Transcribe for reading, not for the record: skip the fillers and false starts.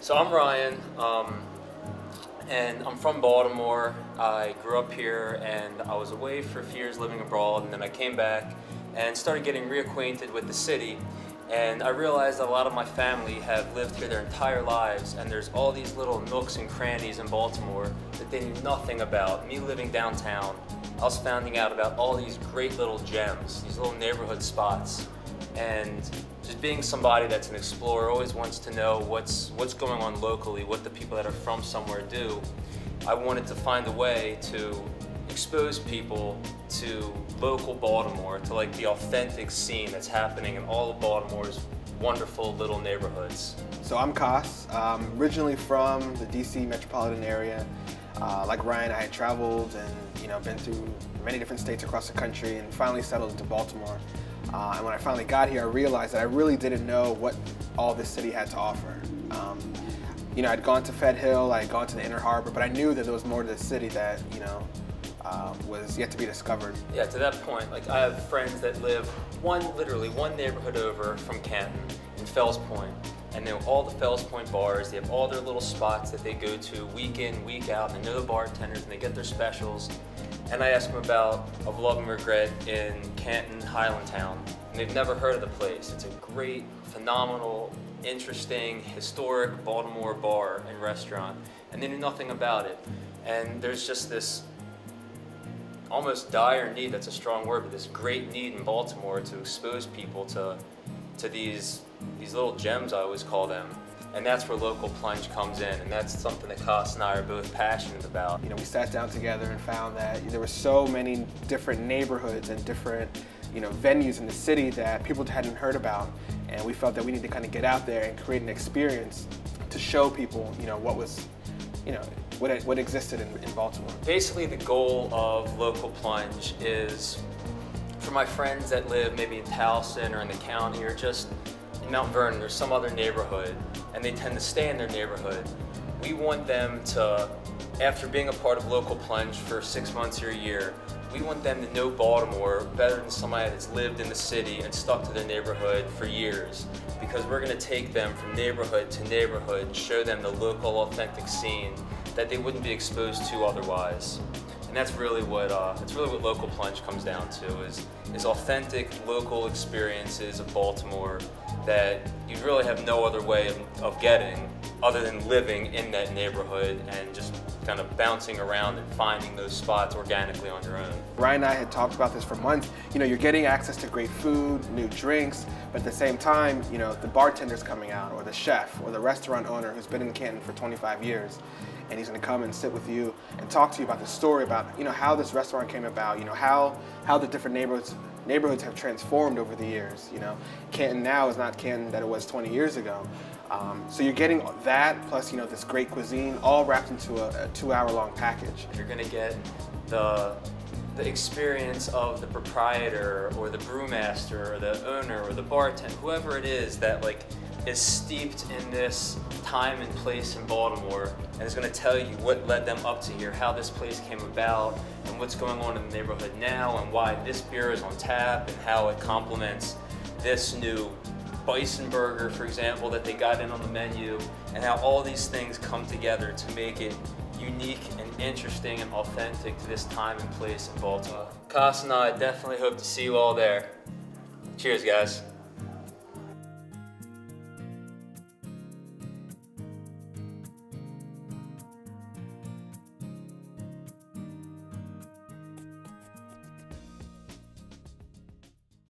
So I'm Ryan, and I'm from Baltimore. I grew up here and I was away for a few years living abroad, and then I came back and started getting reacquainted with the city. And I realized that a lot of my family have lived here their entire lives, and there's all these little nooks and crannies in Baltimore that they knew nothing about. Me living downtown, I was finding out about all these great little gems, these little neighborhood spots. And just being somebody that's an explorer, always wants to know what's going on locally, what the people that are from somewhere do. I wanted to find a way to expose people to local Baltimore, to like the authentic scene that's happening in all of Baltimore's wonderful little neighborhoods. So I'm Kass, originally from the DC metropolitan area. Like Ryan, I had traveled and been through many different states across the country and finally settled into Baltimore. And when I finally got here, I realized that I really didn't know what all this city had to offer. I'd gone to Fed Hill, I had gone to the Inner Harbor, but I knew that there was more to the city that, was yet to be discovered. Yeah, to that point, like I have friends that live literally one neighborhood over from Canton in Fells Point. And they know all the Fells Point bars, they have all their little spots that they go to week in, week out, and they know the bartenders and they get their specials. And I ask them about Of Love and Regret in Canton, Highlandtown, and they've never heard of the place. It's a great, phenomenal, interesting, historic Baltimore bar and restaurant, and they knew nothing about it. And there's just this almost dire need, that's a strong word, but this great need in Baltimore to expose people to these little gems, I always call them. And that's where Local Plunge comes in, and that's something that Kass and I are both passionate about. We sat down together and found that there were so many different neighborhoods and different venues in the city that people hadn't heard about, and we felt that we needed to kind of get out there and create an experience to show people what existed in Baltimore. Basically, the goal of Local Plunge is for my friends that live maybe in Towson or in the county or just in Mount Vernon or some other neighborhood, and they tend to stay in their neighborhood. We want them to, after being a part of Local Plunge for 6 months or a year, we want them to know Baltimore better than somebody that's lived in the city and stuck to their neighborhood for years. Because we're going to take them from neighborhood to neighborhood and show them the local authentic scene that they wouldn't be exposed to otherwise. And that's really what Local Plunge comes down to, is authentic local experiences of Baltimore that you really have no other way of getting other than living in that neighborhood and just kind of bouncing around and finding those spots organically on your own. Ryan and I had talked about this for months. You're getting access to great food, new drinks, but at the same time, the bartender's coming out, or the chef, or the restaurant owner who's been in Canton for 25 years, and he's going to come and sit with you and talk to you about the story, about how this restaurant came about, how the different neighborhoods have transformed over the years. Canton now is not Canton that it was 20 years ago. So you're getting that plus this great cuisine all wrapped into a 2-hour-long package. You're going to get the experience of the proprietor or the brewmaster or the owner or the bartender, whoever it is that is steeped in this time and place in Baltimore, and is going to tell you what led them up to here, how this place came about, and what's going on in the neighborhood now, and why this beer is on tap, and how it complements this new bison burger, for example, that they got in on the menu, and how all these things come together to make it unique and interesting and authentic to this time and place in Baltimore. Kass and I definitely hope to see you all there. Cheers, guys.